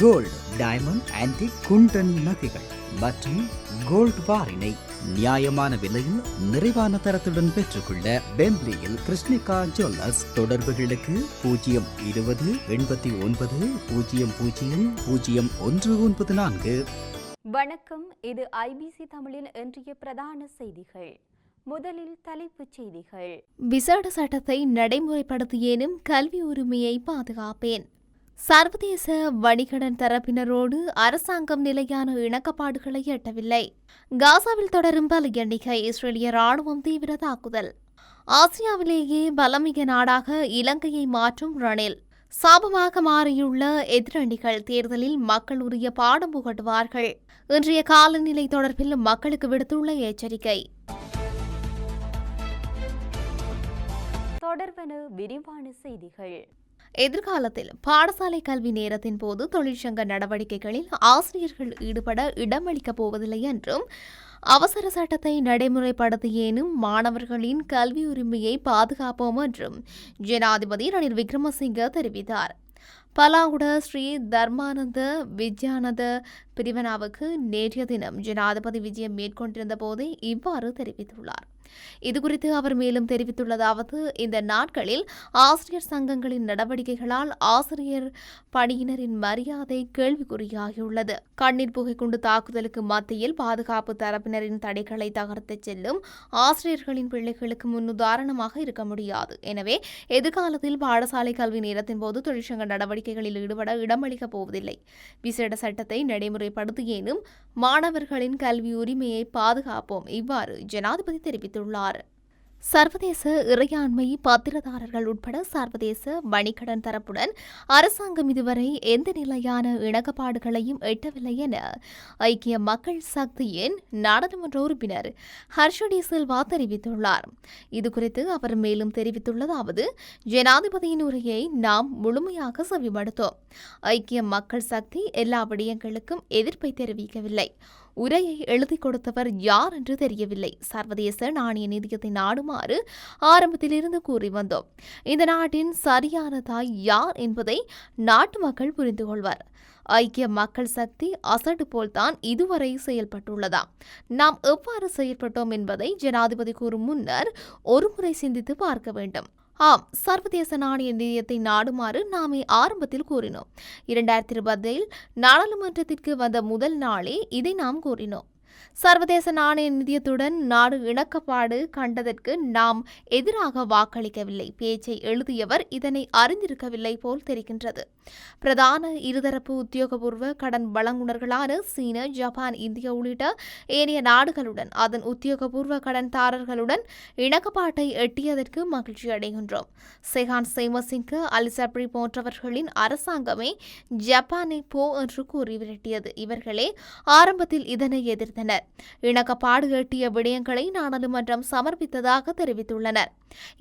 Gold, diamond, antique, குண்டன் நகைகள் மற்றும் gold பாரினை நியாயமான விலையில் நிறைவான தரத்துடன் பெற்றுக்கொள்ள பெம்ப்லியில் கிருஷ்ணிகா ஜுவல்லர்ஸ். தொடர்புகளுக்கு 020 89 00 014. வணக்கம், இது ஐபிசி தமிழின் இன்றைய பிரதான செய்திகள். முதலில் தலைப்புச் செய்திகள். விசேட சட்டத்தை நடைமுறைப்படுத்தியேனும் கல்வி உரிமையை பாதுகாப்பேன். சர்வதேச வணிகடன் தரப்பினரோடு அரசாங்கம் நிலையான இணக்கப்பாடுகளை எட்டவில்லை. காசாவில் தொடரும் பல எண்ணிக்கை. இஸ்ரேலிய ராணுவம் தீவிர தாக்குதல். ஆசியாவிலேயே பலமிக நாடாக இலங்கையை மாற்றும் ரணில். சாபமாக மாறியுள்ள எதிரணிகள் தேர்தலில் மக்கள் உரிய பாடம் புகட்டுவார்கள். இன்றைய காலநிலை தொடர்பில் மக்களுக்கு விடுத்துள்ள எச்சரிக்கை. தொடர்பென விரிவான செய்திகள். எதிர்காலத்தில் பாடசாலை கல்வி நேரத்தின் போது தொழிற்சங்க நடவடிக்கைகளில் ஆசிரியர்கள் ஈடுபட இடமளிக்கப் போவதில்லை என்றும், அவசர சட்டத்தை நடைமுறைப்படுத்தியேனும் மாணவர்களின் கல்வி உரிமையை பாதுகாப்போம் என்றும் ஜனாதிபதி ரணில் விக்ரமசிங்க தெரிவித்தார். பலாகுட ஸ்ரீ தர்மானந்த வித்யானந்த பிரிவனாவுக்கு நேற்றைய தினம் ஜனாதிபதி விஜயம் மேற்கொண்டிருந்த போதே இவ்வாறு தெரிவித்துள்ளார். இதுகுறித்து அவர் மேலும் தெரிவித்துள்ளதாவது, இந்த நாட்களில் ஆசிரியர் சங்கங்களின் நடவடிக்கைகளால் ஆசிரியர் பணியினரின் மரியாதை கேள்விக்குறியாகியுள்ளது. கண்ணீர் புகை குண்டு தாக்குதலுக்கு மத்தியில் பாதுகாப்பு தரப்பினரின் தடைகளை தகர்த்து செல்லும் ஆசிரியர்களின் பிள்ளைகளுக்கு முன்னுதாரணமாக இருக்க முடியாது. எனவே எதிர்காலத்தில் பாடசாலை கல்வி நேரத்தின் போது தொழிற்சங்க நடவடிக்கைகளில் ஈடுபட இடமளிக்கப் போவதில்லை. விசேட சட்டத்தை நடைமுறைப்படுத்தியேனும் மாணவர்களின் கல்வி உரிமையை பாதுகாப்போம். இவ்வாறு ஜனாதிபதி தெரிவித்துள்ளார். சர்வதேச இறையாண்மை பத்திரதாரர்கள் உட்பட சர்வதேச வணிகடன் தரப்புடன் அரசாங்கம் இதுவரை எந்த நிலையான இணக்கப்பாடுகளையும் எட்டவில்லை என ஐக்கிய மக்கள் சக்தியின் நாடாளுமன்ற உறுப்பினர் ஹர்ஷடி சில்வா தெரிவித்துள்ளார். இதுகுறித்து அவர் மேலும் தெரிவித்துள்ளதாவது, ஜனாதிபதியின் உரையை நாம் முழுமையாக செவிமடுத்தோம். ஐக்கிய மக்கள் சக்தி எல்லா விடயங்களுக்கும் எதிர்ப்பை தெரிவிக்கவில்லை. உரையை எழுதி கொடுத்தவர் யார் என்று தெரியவில்லை. சர்வதேச நாணய நிதியத்தை நாடுமாறு ஆரம்பத்திலிருந்து கூறி வந்தோம். இந்த நாட்டின் சரியான தாய் யார் என்பதை நாட்டு மக்கள் புரிந்து கொள்வர். ஐக்கிய மக்கள் சக்தி அசடு போல்தான் இதுவரை செயல்பட்டுள்ளதா? நாம் எவ்வாறு செயல்பட்டோம் என்பதை ஜனாதிபதி கூறும் முன்னர் ஒருமுறை சிந்தித்து பார்க்க வேண்டும். ஆம், சர்வதேச நாணய நிதியத்தை நாடுமாறு நாமே ஆரம்பத்தில் கூறினோம். 2020 நாடாளுமன்றத்திற்கு வந்த முதல் நாளே இதை நாம் கூறினோம். சர்வதேச நாணய நிதியத்துடன் நாடு இணக்கப்பாடு கண்டதற்கு நாம் எதிராக வாக்களிக்கவில்லை. பேச்சை எழுதியவர் இதனை அறிந்திருக்கவில்லை போல் தெரிகின்றது. பிரதான இருதரப்பு உத்தியோகபூர்வ கடன் வழங்குனர்களான சீனா, ஜப்பான், இந்தியா உள்ளிட்ட ஏனைய நாடுகளுடன் அதன் உத்தியோகபூர்வ கடன்தாரர்களுடன் இணக்கப்பாட்டை எட்டியதற்கு மகிழ்ச்சி அடைகின்றோம். செஹான் சேமசிங்க, அலிசப்ரி போன்றவர்களின் அரசாங்கமே ஜப்பானை போ என்று கூறி விரட்டியது. இவர்களே ஆரம்பத்தில் இதனை எதிர்த்தனர். இணக்கப்பாடு எட்டிய விடயங்களை நாடாளுமன்றம் சமர்ப்பித்ததாக தெரிவித்துள்ளனர்.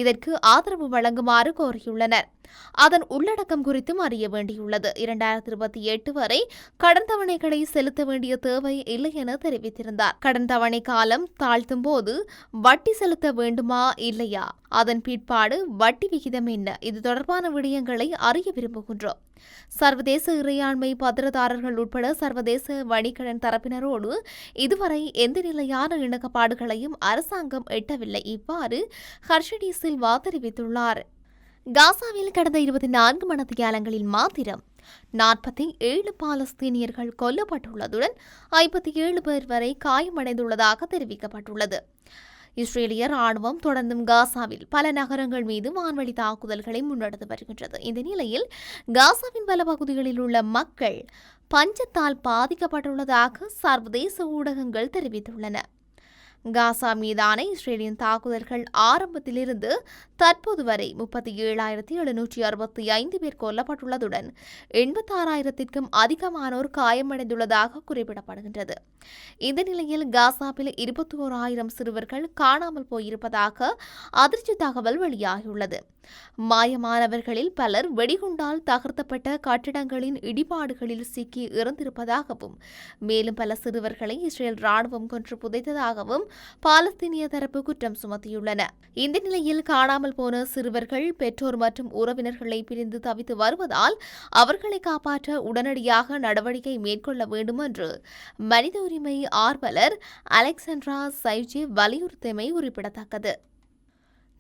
இதற்கு ஆதரவு வழங்குமாறு கோரியுள்ளனர். அதன் உள்ளடக்கம் குறித்தும் அறிய வேண்டியுள்ளது. 2028 வரை கடன் தவணைகளை செலுத்த வேண்டிய தேவை இல்லை என தெரிவித்திருந்தார். கடன் தவணை காலம் தாழ்த்தும் போது வட்டி செலுத்த வேண்டுமா இல்லையா? அதன் பிற்பாடு வட்டி விகிதம் என்ன? இது தொடர்பான விடயங்களை அறிய விரும்புகின்றோம். சர்வதேச இறையாண்மை பத்திரதாரர்கள் உட்பட சர்வதேச வணிகடன் தரப்பினரோடு இதுவரை எந்த நிலையான இணக்கப்பாடுகளையும் அரசாங்கம் எட்டவில்லை. இவ்வாறு ஹர்ஷடி சில்வா தெரிவித்துள்ளார். காசாவில் கடந்த 24 மணித்தியாலங்களில் மாத்திரம் 47 பாலஸ்தீனியர்கள் கொல்லப்பட்டுள்ளதுடன் 57 பேர் வரை காயமடைந்துள்ளதாக தெரிவிக்கப்பட்டுள்ளது. இஸ்ரேலிய ராணுவம் தொடர்ந்தும் காசாவில் பல நகரங்கள் மீது வான்வழி தாக்குதல்களை முன்னெடுத்து வருகின்றது. இந்த நிலையில் காசாவின் பல பகுதிகளில் உள்ள மக்கள் பஞ்சத்தால் பாதிக்கப்பட்டுள்ளதாக சர்வதேச ஊடகங்கள் தெரிவித்துள்ளன. காசா மீதான இஸ்ரேலின் தாக்குதல்கள் ஆரம்பத்திலிருந்து தற்போது வரை 37,765 பேர் கொல்லப்பட்டுள்ளதுடன் 86,000க்கும் அதிகமானோர் காயமடைந்துள்ளதாக குறிப்பிடப்படுகின்றது. இந்த நிலையில் காசாவில் 21,000 சிறுவர்கள் காணாமல் போயிருப்பதாக அதிர்ச்சி தகவல் வெளியாகியுள்ளது. மாயமானவர்களில் பலர் வெடிகுண்டால் தகர்த்தப்பட்ட கட்டிடங்களின் இடிபாடுகளில் சிக்கி இறந்திருப்பதாகவும், மேலும் பல சிறுவர்களை இஸ்ரேல் ராணுவம் கொன்று புதைத்ததாகவும் பாலஸ்தீனிய தரப்பு குற்றம் சுமத்தியுள்ளன. இந்த நிலையில் காணாமல் போன சிறுவர்கள் பெற்றோர் மற்றும் உறவினர்களை பிரிந்து தவித்து வருவதால் அவர்களை காப்பாற்ற உடனடியாக நடவடிக்கை மேற்கொள்ள வேண்டும் என்று மனித உரிமை ஆர்வலர் அலெக்சாண்ட்ரா சைஜே வலியுறுத்தியமை குறிப்பிடத்தக்கது.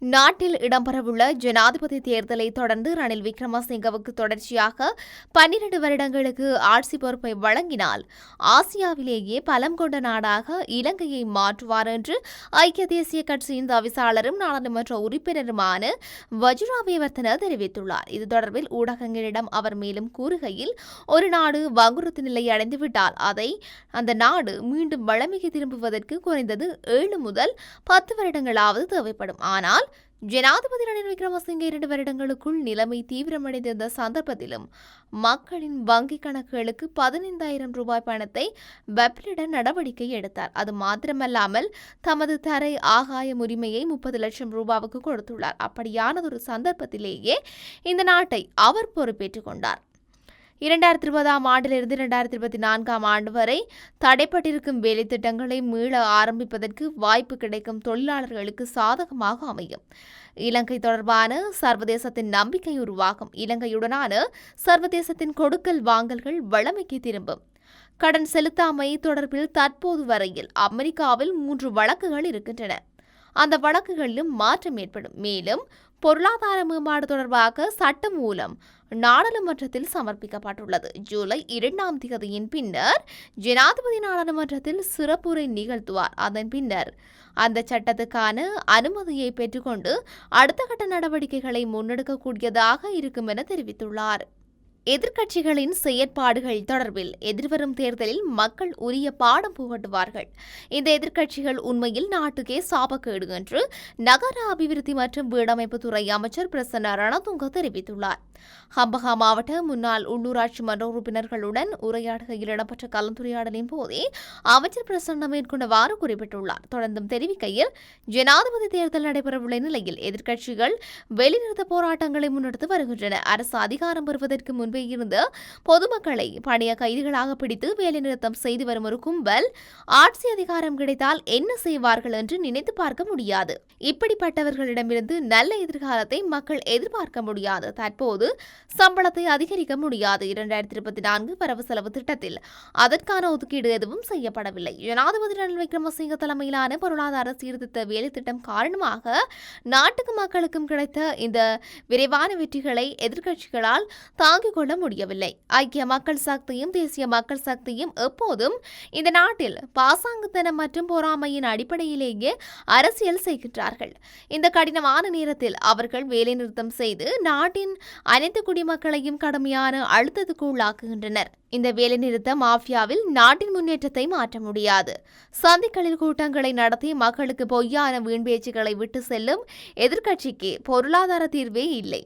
நாட்டில் இடம்பெறவுள்ள ஜனாதிபதி தேர்தலை தொடர்ந்து ரணில் விக்ரமசிங்கவுக்கு தொடர்ச்சியாக 12 வருடங்களுக்கு ஆட்சி பொறுப்பை வழங்கினால் ஆசியாவிலேயே பலம் கொண்ட நாடாக இலங்கையை மாற்றுவார் என்று ஐக்கிய தேசிய கட்சியின் தவிசாளரும் நாடாளுமன்ற உறுப்பினருமான வஜிர அபேவர்தன தெரிவித்துள்ளார். இது தொடர்பில் ஊடகங்களிடம் அவர் மேலும் கூறுகையில், ஒரு நாடு வங்குறுத்து நிலை அடைந்துவிட்டால் அந்த நாடு மீண்டும் வளமைக்கு திரும்புவதற்கு குறைந்தது 7 முதல் 10 வருடங்களாவது தேவைப்படும். ஆனால் ஜனாதிபதி ரணில் விக்ரமசிங்கே 2 வருடங்களுக்குள் நிலைமை தீவிரமடைந்த சந்தர்ப்பத்திலும் மக்களின் வங்கிக் கணக்குகளுக்கு 15,000 ரூபாய் பணத்தை வெப்பிலிட நடவடிக்கை எடுத்தார். அது மாத்திரமல்லாமல் தமது தரை ஆகாய உரிமையை 30 லட்சம் ரூபாவுக்கு கொடுத்துள்ளார். அப்படியானதொரு சந்தர்ப்பத்திலேயே இந்த நாட்டை அவர் பொறுப்பேற்றுக் கொண்டார். 2020ஆம் ஆண்டிலிருந்து 2024ஆம் ஆண்டு வரை தடைப்பட்டிருக்கும் வேலை திட்டங்களை மீள ஆரம்பிப்பதற்கு வாய்ப்பு கிடைக்கும் தொழிலாளர்களுக்கு சாதகமாக அமையும். இலங்கை தொடர்பான சர்வதேசத்தின் நம்பிக்கை உருவாகும். இலங்கையுடனான சர்வதேசத்தின் கொடுக்கல் வாங்கல்கள் வழமைக்கு திரும்பும். கடன் செலுத்தாமை தொடர்பில் தற்போது வரையில் அமெரிக்காவில் 3 வழக்குகள் இருக்கின்றன. அந்த வழக்குகளிலும் மாற்றம் ஏற்படும். மேலும் பொருளாதார மேம்பாடு தொடர்பாக சட்டமூலம் நாடாளுமன்றத்தில் சமர்ப்பிக்கப்பட்டுள்ளது. ஜூலை 2ஆம் தேதியின் பின்னர் ஜனாதிபதி நாடாளுமன்றத்தில் சிறப்புரை நிகழ்த்துவார். அதன் பின்னர் அந்த சட்டத்துக்கான அனுமதியை பெற்றுக்கொண்டு அடுத்த கட்ட நடவடிக்கைகளை முன்னெடுக்கக்கூடியதாக இருக்கும் என தெரிவித்துள்ளார். எதிர்க்கட்சிகளின் செயற்பாடுகள் தொடர்பில் எதிர்வரும் தேர்தலில் மக்கள் உரிய பாடம் புகட்டுவார்கள். இந்த எதிர்க்கட்சிகள் உண்மையில் நாட்டுக்கே சாபக்கேடு என்று நகர அபிவிருத்தி மற்றும் வீடமைப்புத்துறை அமைச்சர் பிரசன்ன ரணதுங்க தெரிவித்துள்ளார். ஹம்பகா மாவட்ட முன்னாள் உள்ளூராட்சி மன்ற உறுப்பினர்களுடன் உரையாடுகையில் இடம்பெற்ற கலந்துரையாடலின் போதே அமைச்சர் பிரசன்ன மேற்கொண்டவாறு குறிப்பிட்டுள்ளார். தொடர்ந்தும் தெரிவிக்கையில், ஜனாதிபதி தேர்தல் நடைபெறவுள்ள நிலையில் எதிர்க்கட்சிகள் வெளிநிறுத்த போராட்டங்களை முன்னெடுத்து வருகின்றன. அரசு அதிகாரம் பெறுவதற்கு முன்பே இருந்த பொதுமக்களை பணிய கைதிகளாக பிடித்து வேலைநிறுத்தம் செய்து வரும் ஒரு கும்பல் ஆட்சி அதிகாரம் கிடைத்தால் என்ன செய்வார்கள் என்று நினைத்து பார்க்க முடியாது. இப்படிப்பட்டவர்களிடமிருந்து நல்ல எதிர்காலத்தை மக்கள் எதிர்பார்க்க முடியாது. தற்போது சம்பளத்தை அதிகரிக்க முடியாது. 2024 வரவு செலவு திட்டத்தில் அதற்கான ஒதுக்கீடு எதுவும் செய்யப்படவில்லை. ஜனாதிபதி ரணில் விக்ரமசிங்க தலைமையிலான பொருளாதார சீர்திருத்த வேலை திட்டம் காரணமாக நாட்டுக்கு மக்களுக்கும் கிடைத்த இந்த விரைவான வெற்றிகளை எதிர்க்கட்சிகளால் தாங்கிக் கொள்ள முடியவில்லை. ஐக்கிய மக்கள் சக்தியும் தேசிய மக்கள் சக்தியும் எப்போதும் இந்த நாட்டில் பாசாங்குத்தனம் மற்றும் பொறாமையின் அடிப்படையிலேயே அரசியல் செய்கின்றார்கள். இந்த கடினமான நேரத்தில் அவர்கள் வேலைநிறுத்தம் செய்து நாட்டின் அனைத்து குடிமக்களையும் கடுமையான அழுத்தத்துக்கு உள்ளாக்குகின்றனர். இந்த வேலைநிறுத்த மாஃபியாவில் நாட்டின் முன்னேற்றத்தை மாற்ற முடியாது. சந்திகளில் கூட்டங்களை நடத்தி மக்களுக்கு பொய்யான வீண் பேச்சுக்களை விட்டு செல்லும் எதிர்க்கட்சிக்கு பொருளாதார தீர்வே இல்லை.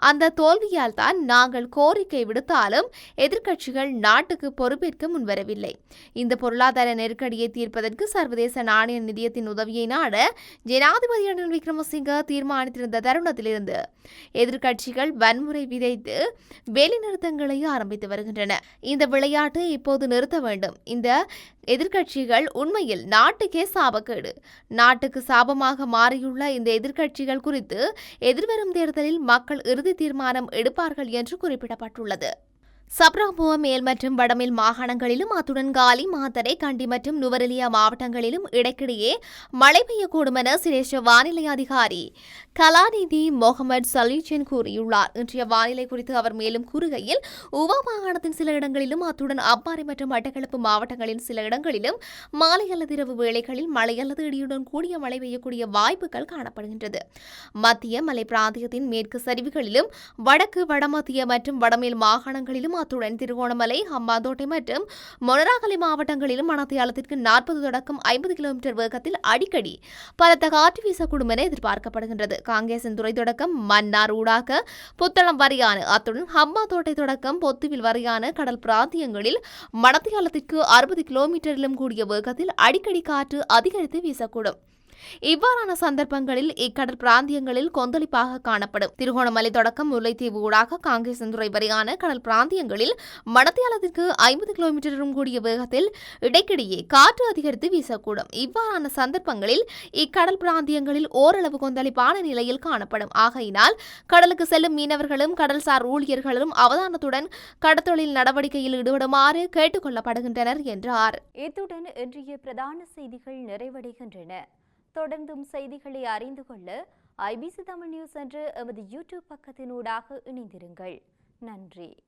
அந்த தோல்வியால் தான் நாங்கள் கோரிக்கை விடுத்தாலும் எதிர்க்கட்சிகள் நாட்டுக்கு பொறுப்பேற்க முன்வரவில்லை. இந்த பொருளாதார நெருக்கடியை தீர்ப்பதற்கு சர்வதேச நாணய நிதியத்தின் உதவியை நாட ஜனாதிபதி ரணில் விக்ரமசிங்க தீர்மானித்திருந்த தருணத்திலிருந்து எதிர்க்கட்சிகள் வன்முறை விதைத்து வேலைநிறுத்தங்களை ஆரம்பித்து வருகின்றன. இந்த விளையாட்டு இப்போது நிறுத்த வேண்டும். இந்த எதிர்க்கட்சிகள் உண்மையில் நாட்டுக்கே சாபக்கேடு. நாட்டுக்கு சாபமாக மாறியுள்ள இந்த எதிர்க்கட்சிகள் குறித்து எதிர்வரும் தேர்தலில் மக்கள் இறுதி தீர்மானம் எடுப்பார்கள் என்று குறிப்பிடப்பட்டுள்ளது. சப்ரகமுவ மேல் மற்றும் வடமேல் மாகாணங்களிலும் அத்துடன் காலி, மாத்தறை, கண்டி மற்றும் நுவரெலியா மாவட்டங்களிலும் இடைக்கிடையே மழை பெய்யக்கூடும் என சிரேஷ்ட வானிலை அதிகாரி கலாநிதி முகமது சலீஜன் கூறியுள்ளார். இன்றைய வானிலை குறித்து அவர் மேலும் கூறுகையில், உவா மாகாணத்தின் சில இடங்களிலும் அத்துடன் அம்பாறை மற்றும் மட்டக்களப்பு மாவட்டங்களின் சில இடங்களிலும் மாலை அல்லது இரவு வேளைகளில் மழை அல்லது இடியுடன் கூடிய மழை பெய்யக்கூடிய வாய்ப்புகள் காணப்படுகின்றது. மத்திய மலை பிராந்தியத்தின் மேற்கு சரிவுகளிலும் வடக்கு, வடமத்திய மற்றும் வடமேல் மாகாணங்களிலும் அத்துடன் திருகோணமலை, ஹம்பாந்தோட்டை மற்றும் மொனராகலை மாவட்டங்களிலும் மணத்தியாலத்திற்கு 40 தொடக்கம் 50 கிலோமீட்டர் வேகத்தில் அடிக்கடி பலத்த காற்று வீசக்கூடும் என எதிர்பார்க்கப்படுகின்றது. காங்கேசன்துறை தொடக்கம் மன்னார் ஊடாக புத்தளம் வரையான அத்துடன் ஹம்பாந்தோட்டை தொடக்கம் பொத்துவில் வரையான கடல் பிராந்தியங்களில் மணத்தியாலத்திற்கு 60 கிலோமீட்டரிலும் கூடிய வேகத்தில் அடிக்கடி காற்று அதிகரித்து வீசக்கூடும். இவ்வாறான சந்தர்ப்பங்களில் இக்கடல் பிராந்தியங்களில் கொந்தளிப்பாக காணப்படும். திருகோணமலை தொடக்கம் முல்லைத்தீவு ஊடாக காங்கேசந்துறை வரையான கடல் பிராந்தியங்களில் மணத்தியாலத்திற்கு 50 கிலோமீட்டரும் கூடிய வேகத்தில் இடைக்கிடையே காற்று அதிகரித்து வீசக்கூடும். இவ்வாறான சந்தர்ப்பங்களில் இக்கடல் பிராந்தியங்களில் ஓரளவு கொந்தளிப்பான நிலையில் காணப்படும். ஆகையினால் கடலுக்கு செல்லும் மீனவர்களும் கடல்சார் ஊழியர்களும் அவதானத்துடன் கடற்தொழில் நடவடிக்கையில் ஈடுபடுமாறு கேட்டுக் கொள்ளப்படுகின்றனர் என்றார். இத்துடன் இன்றைய பிரதான செய்திகள் நிறைவடைகின்றன. தொடர்ந்தும் செய்திகளை அறிந்து கொள்ள IBC தமிழ் நியூஸ் என்ற எமது யூடியூப் பக்கத்தினூடாக இணைந்திருங்கள். நன்றி.